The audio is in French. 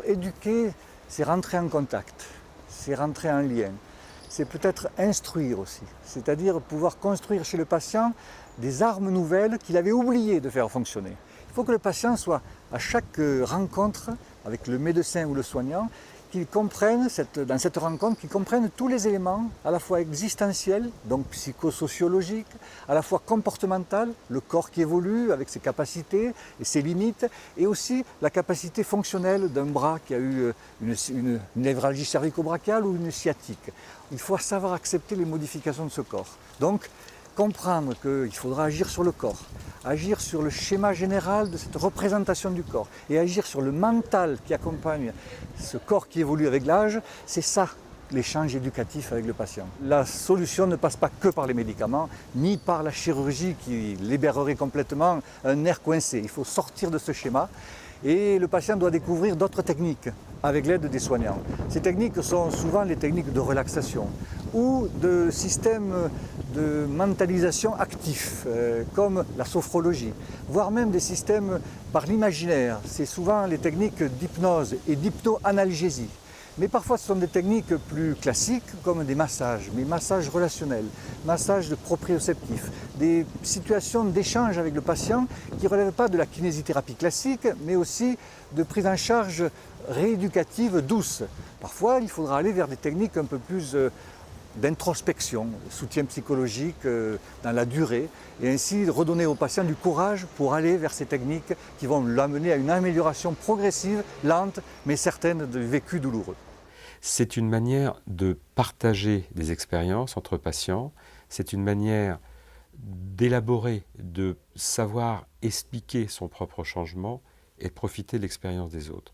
éduquer, c'est rentrer en contact, c'est rentrer en lien, c'est peut-être instruire aussi, c'est-à-dire pouvoir construire chez le patient des armes nouvelles qu'il avait oublié de faire fonctionner. Il faut que le patient soit à chaque rencontre avec le médecin ou le soignant, qu'il comprenne, dans cette rencontre, qu'il comprenne tous les éléments, à la fois existentiels, donc psychosociologiques, à la fois comportemental, le corps qui évolue avec ses capacités et ses limites, et aussi la capacité fonctionnelle d'un bras qui a eu une névralgie cervico-brachiale ou une sciatique. Il faut savoir accepter les modifications de ce corps. Donc, comprendre qu'il faudra agir sur le corps, agir sur le schéma général de cette représentation du corps et agir sur le mental qui accompagne ce corps qui évolue avec l'âge, c'est ça l'échange éducatif avec le patient. La solution ne passe pas que par les médicaments, ni par la chirurgie qui libérerait complètement un nerf coincé. Il faut sortir de ce schéma et le patient doit découvrir d'autres techniques avec l'aide des soignants. Ces techniques sont souvent les techniques de relaxation ou de systèmes de mentalisation actifs, comme la sophrologie, voire même des systèmes par l'imaginaire. C'est souvent les techniques d'hypnose et d'hypnoanalgésie. Mais parfois ce sont des techniques plus classiques comme des massages, mais massages relationnels, massages de proprioceptifs, des situations d'échange avec le patient qui ne relèvent pas de la kinésithérapie classique, mais aussi de prise en charge rééducative douce. Parfois il faudra aller vers des techniques un peu plus d'introspection, soutien psychologique dans la durée, et ainsi redonner au patient du courage pour aller vers ces techniques qui vont l'amener à une amélioration progressive, lente, mais certaine du vécu douloureux. C'est une manière de partager des expériences entre patients, c'est une manière d'élaborer, de savoir expliquer son propre changement et de profiter de l'expérience des autres.